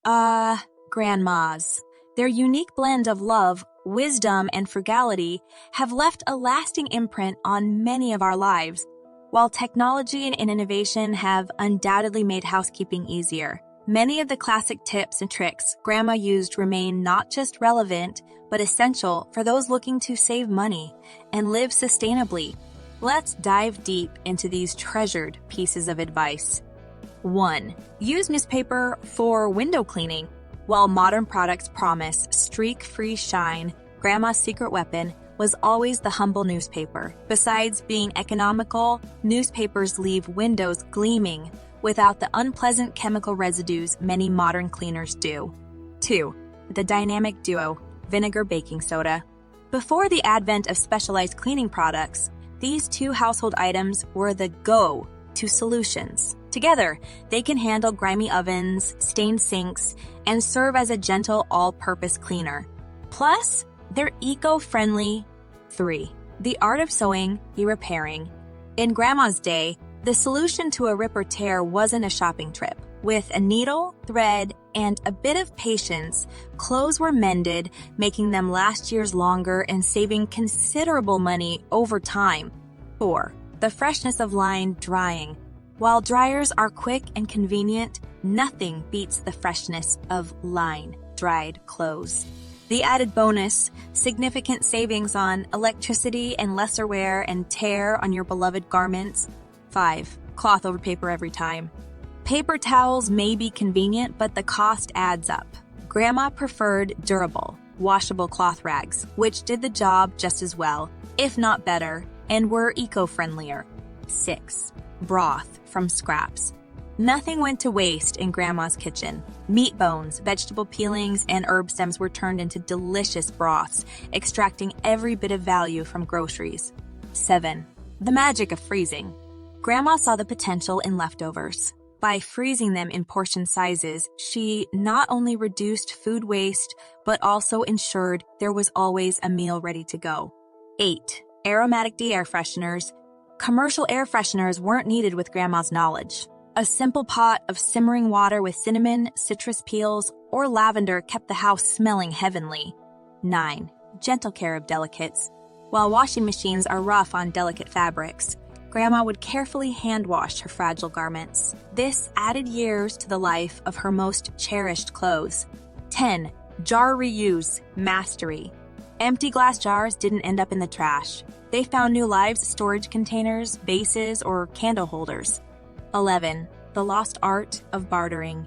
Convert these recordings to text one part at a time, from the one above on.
Grandmas. Their unique blend of love, wisdom, and frugality have left a lasting imprint on many of our lives. While technology and innovation have undoubtedly made housekeeping easier, many of the classic tips and tricks Grandma used remain not just relevant, but essential for those looking to save money and live sustainably. Let's dive deep into these treasured pieces of advice. 1. Use newspaper for window cleaning. While modern products promise streak-free shine, Grandma's secret weapon was always the humble newspaper. Besides being economical, newspapers leave windows gleaming without the unpleasant chemical residues many modern cleaners do. 2. The dynamic duo, vinegar baking soda. Before the advent of specialized cleaning products, these two household items were the go-to solutions. Together, they can handle grimy ovens, stained sinks, and serve as a gentle all-purpose cleaner. Plus, they're eco-friendly. 3. The art of sewing, repairing. In Grandma's day, the solution to a rip or tear wasn't a shopping trip. With a needle, thread, and a bit of patience, clothes were mended, making them last years longer and saving considerable money over time. 4. The freshness of line drying. While dryers are quick and convenient, nothing beats the freshness of line-dried clothes. The added bonus, significant savings on electricity and lesser wear and tear on your beloved garments. 5. Cloth over paper every time. Paper towels may be convenient, but the cost adds up. Grandma preferred durable, washable cloth rags, which did the job just as well, if not better, and were eco-friendlier. 6. Broth from scraps. Nothing went to waste in Grandma's kitchen. Meat bones, vegetable peelings, and herb stems were turned into delicious broths, extracting every bit of value from groceries. 7. The magic of freezing. Grandma saw the potential in leftovers. By freezing them in portion sizes, she not only reduced food waste, but also ensured there was always a meal ready to go. 8. Aromatic air fresheners. Commercial air fresheners weren't needed with Grandma's knowledge. A simple pot of simmering water with cinnamon, citrus peels, or lavender kept the house smelling heavenly. 9. Gentle care of delicates. While washing machines are rough on delicate fabrics, Grandma would carefully hand wash her fragile garments. This added years to the life of her most cherished clothes. 10. Jar reuse, mastery. Empty glass jars didn't end up in the trash. They found new lives, storage containers, bases, or candle holders. 11. The lost art of bartering.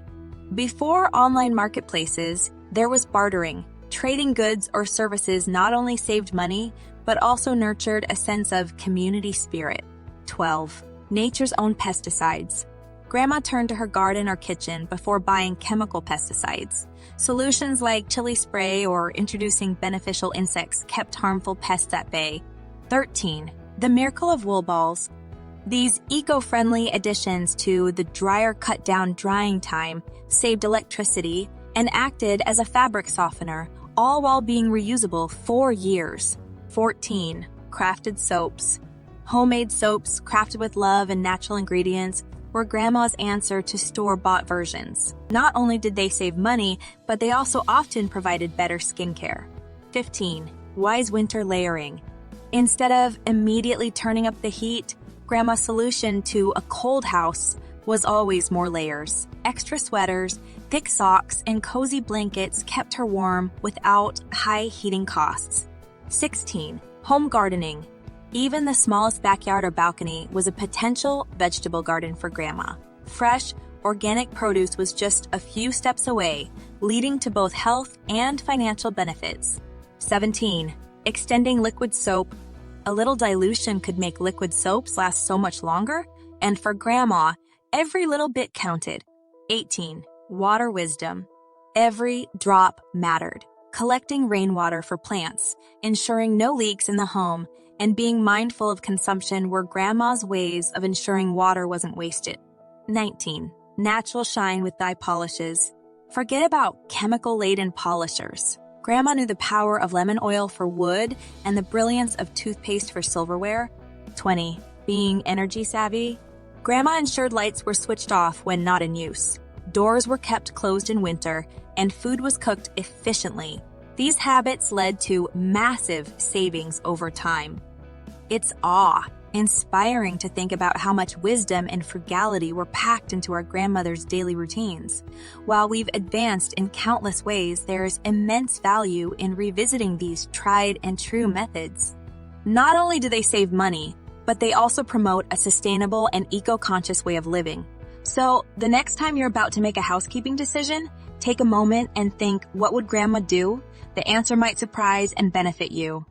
Before online marketplaces, there was bartering. Trading goods or services not only saved money, but also nurtured a sense of community spirit. 12. Nature's own pesticides. Grandma turned to her garden or kitchen before buying chemical pesticides. Solutions like chili spray or introducing beneficial insects kept harmful pests at bay. 13. The miracle of wool balls. These eco-friendly additions to the dryer cut down drying time saved electricity and acted as a fabric softener, all while being reusable for years. 14. Crafted soaps. Homemade soaps, crafted with love and natural ingredients, were Grandma's answer to store-bought versions. Not only did they save money, but they also often provided better skincare. 15. Wise winter layering. Instead of immediately turning up the heat, Grandma's solution to a cold house was always more layers. Extra sweaters, thick socks, and cozy blankets kept her warm without high heating costs. 16. Home gardening. Even the smallest backyard or balcony was a potential vegetable garden for Grandma. Fresh, organic produce was just a few steps away, leading to both health and financial benefits. 17. Extending liquid soap. A little dilution could make liquid soaps last so much longer, and for Grandma, every little bit counted. 18. Water wisdom. Every drop mattered. Collecting rainwater for plants, ensuring no leaks in the home, and being mindful of consumption were Grandma's ways of ensuring water wasn't wasted. 19. Natural shine with dye polishes. Forget about chemical-laden polishers. Grandma knew the power of lemon oil for wood and the brilliance of toothpaste for silverware. 20. Being energy savvy. Grandma ensured lights were switched off when not in use. doors were kept closed in winter, and food was cooked efficiently. These habits led to massive savings over time. It's awe-inspiring to think about how much wisdom and frugality were packed into our grandmother's daily routines. While we've advanced in countless ways, there's immense value in revisiting these tried and true methods. Not only do they save money, but they also promote a sustainable and eco-conscious way of living. So, the next time you're about to make a housekeeping decision, take a moment and think, what would Grandma do? The answer might surprise and benefit you.